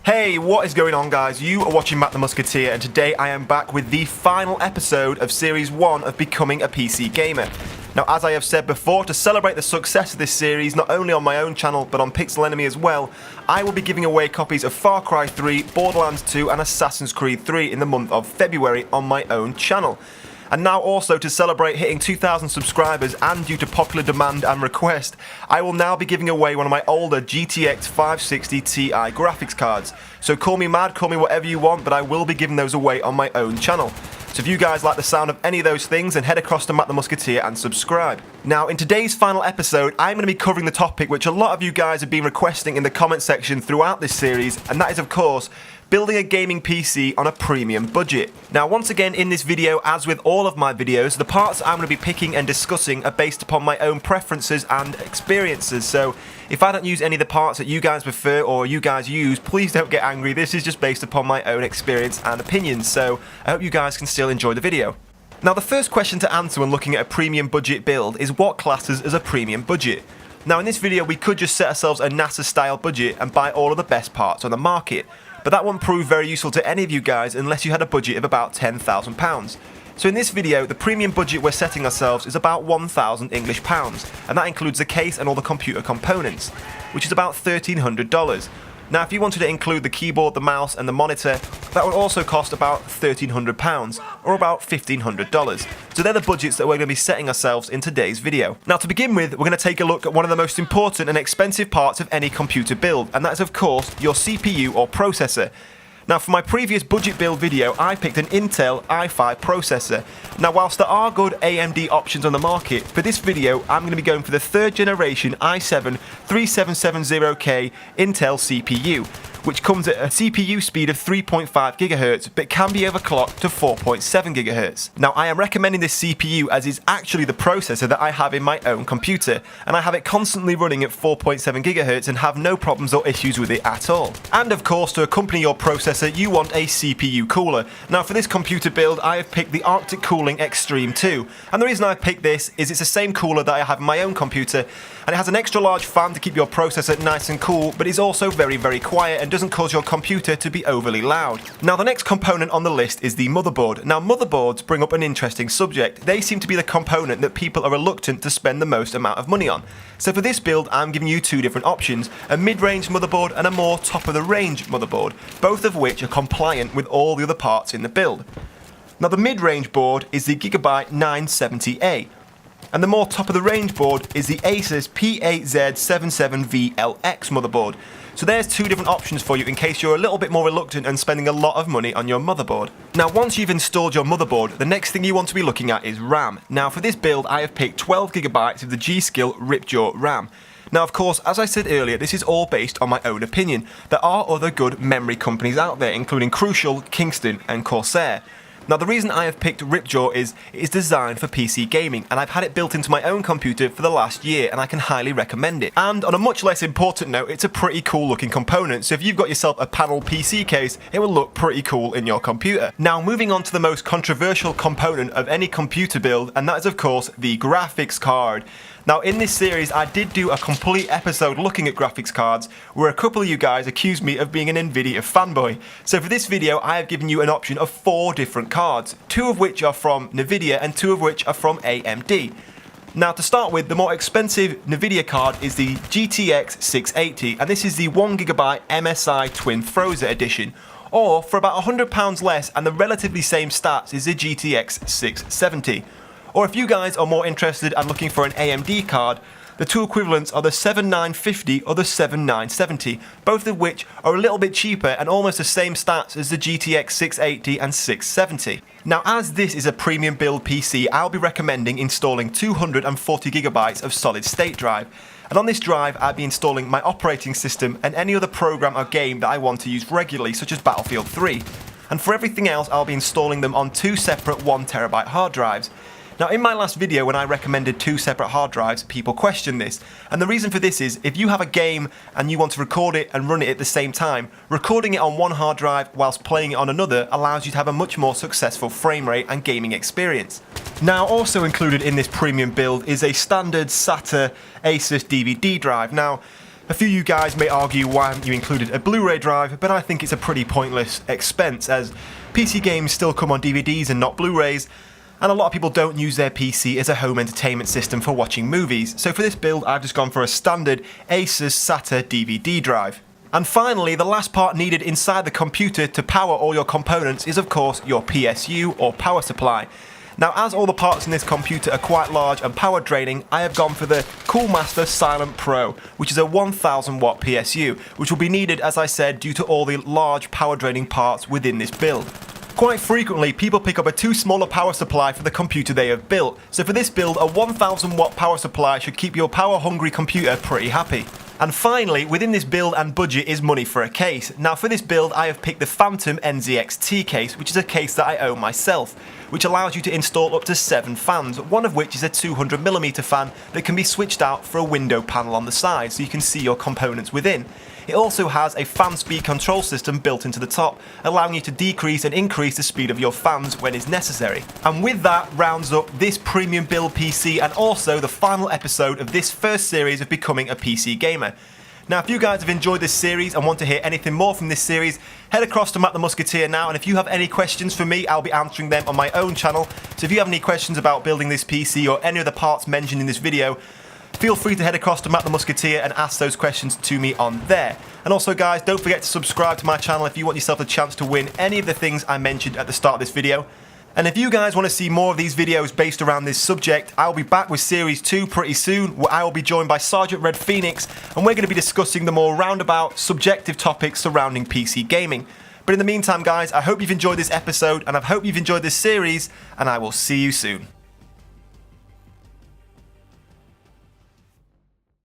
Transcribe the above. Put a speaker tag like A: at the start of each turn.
A: Hey, what is going on, guys? You are watching MattTheMusketeer, and today I am back with the final episode of Series 1 of Becoming a PC Gamer. Now, as I have said before, to celebrate the success of this series, not only on my own channel, but on Pixel Enemy as well, I will be giving away copies of Far Cry 3, Borderlands 2 and Assassin's Creed 3 in the month of February on my own channel. And now also, to celebrate hitting 2,000 subscribers and due to popular demand and request, I will now be giving away one of my older GTX 560 Ti graphics cards. So call me mad, call me whatever you want, but I will be giving those away on my own channel. So if you guys like the sound of any of those things, then head across to MattTheMusketeer and subscribe. Now, in today's final episode, I'm going to be covering the topic which a lot of you guys have been requesting in the comment section throughout this series, and that is, of course, building a gaming PC on a premium budget. Now, once again in this video, as with all of my videos, the parts I'm going to be picking and discussing are based upon my own preferences and experiences. So if I don't use any of the parts that you guys prefer or you guys use, please don't get angry. This is just based upon my own experience and opinions. So I hope you guys can still enjoy the video. Now, the first question to answer when looking at a premium budget build is what classes as a premium budget. Now, in this video, we could just set ourselves a NASA style budget and buy all of the best parts on the market. But that won't prove very useful to any of you guys unless you had a budget of about £10,000. So in this video, the premium budget we're setting ourselves is about £1,000 English, and that includes the case and all the computer components, which is about $1,300. Now, if you wanted to include the keyboard, the mouse and the monitor, that would also cost about £1,300, or about $1,500. So they're the budgets that we're going to be setting ourselves in today's video. Now, to begin with, we're going to take a look at one of the most important and expensive parts of any computer build, and that is, of course, your CPU or processor. Now, for my previous budget build video, I picked an Intel i5 processor. Now, whilst there are good AMD options on the market, for this video, I'm going to be going for the 3rd generation i7-3770K Intel CPU, which comes at a CPU speed of 3.5 GHz, but can be overclocked to 4.7 GHz. Now, I am recommending this CPU as it's actually the processor that I have in my own computer, and I have it constantly running at 4.7 GHz and have no problems or issues with it at all. And of course, to accompany your processor, you want a CPU cooler. Now, for this computer build, I have picked the Arctic Cooling Extreme 2, and the reason I've picked this is it's the same cooler that I have in my own computer, and it has an extra large fan to keep your processor nice and cool, but is also very, very quiet and doesn't cause your computer to be overly loud. Now, the next component on the list is the motherboard. Now, motherboards bring up an interesting subject. They seem to be the component that people are reluctant to spend the most amount of money on. So for this build, I'm giving you two different options, a mid-range motherboard and a more top-of-the-range motherboard, both of which are compliant with all the other parts in the build. Now, the mid-range board is the Gigabyte 970A, and the more top-of-the-range board is the Asus P8Z77VLX motherboard. So there's two different options for you in case you're a little bit more reluctant and spending a lot of money on your motherboard. Now, once you've installed your motherboard, the next thing you want to be looking at is RAM. Now, for this build, I have picked 12 GB of the G.Skill Rip Jaws Ram. Now, of course, as I said earlier, this is all based on my own opinion. There are other good memory companies out there, including Crucial, Kingston and Corsair. Now, the reason I have picked Ripjaw is it is designed for PC gaming, and I've had it built into my own computer for the last year, and I can highly recommend it. And on a much less important note, it's a pretty cool looking component, so if you've got yourself a panel PC case, it will look pretty cool in your computer. Now, moving on to the most controversial component of any computer build, and that is, of course, the graphics card. Now, in this series, I did do a complete episode looking at graphics cards, where a couple of you guys accused me of being an NVIDIA fanboy. So for this video, I have given you an option of 4 different cards, 2 of which are from NVIDIA and 2 of which are from AMD. Now, to start with, the more expensive NVIDIA card is the GTX 680, and this is the 1GB MSI Twin Frozr edition. Or, for about £100 less and the relatively same stats, is the GTX 670. Or if you guys are more interested and looking for an AMD card, the two equivalents are the 7950 or the 7970, both of which are a little bit cheaper and almost the same stats as the GTX 680 and 670. Now, as this is a premium build PC, I'll be recommending installing 240GB of solid state drive. And on this drive, I'll be installing my operating system and any other program or game that I want to use regularly, such as Battlefield 3. And for everything else, I'll be installing them on 2 separate 1TB hard drives. Now, in my last video when I recommended 2 separate hard drives, people questioned this, and the reason for this is if you have a game and you want to record it and run it at the same time, recording it on one hard drive whilst playing it on another allows you to have a much more successful frame rate and gaming experience. Now, also included in this premium build is a standard SATA Asus DVD drive. Now, A few of you guys may argue why haven't you included a Blu-ray drive, but I think it's a pretty pointless expense as PC games still come on DVDs and not Blu-rays, and a lot of people don't use their PC as a home entertainment system for watching movies. So for this build I've just gone for a standard Asus SATA DVD drive. And finally, the last part needed inside the computer to power all your components is of course your PSU or power supply. Now, as all the parts in this computer are quite large and power draining, I have gone for the CoolerMaster Silent Pro, which is a 1000 watt PSU, which will be needed, as I said, due to all the large power draining parts within this build. Quite frequently, people pick up a too small a power supply for the computer they have built, so for this build, a 1000 watt power supply should keep your power hungry computer pretty happy. And finally, within this build and budget is money for a case. Now for this build I have picked the Phantom NZXT case, which is a case that I own myself, which allows you to install up to 7 fans, one of which is a 200mm fan that can be switched out for a window panel on the side so you can see your components within. It also has a fan speed control system built into the top, allowing you to decrease and increase the speed of your fans when it's necessary. And with that rounds up this premium build PC and also the final episode of this first series of becoming a PC gamer. Now if you guys have enjoyed this series and want to hear anything more from this series, head across to MattTheMusketeer now, and if you have any questions for me, I'll be answering them on my own channel. So if you have any questions about building this PC or any of the parts mentioned in this video, feel free to head across to MattTheMusketeer and ask those questions to me on there. And also guys, don't forget to subscribe to my channel if you want yourself a chance to win any of the things I mentioned at the start of this video. And if you guys want to see more of these videos based around this subject, I'll be back with Series 2 pretty soon, where I will be joined by Sergeant Red Phoenix, and we're going to be discussing the more roundabout, subjective topics surrounding PC gaming. But in the meantime guys, I hope you've enjoyed this episode, and I hope you've enjoyed this series, and I will see you soon.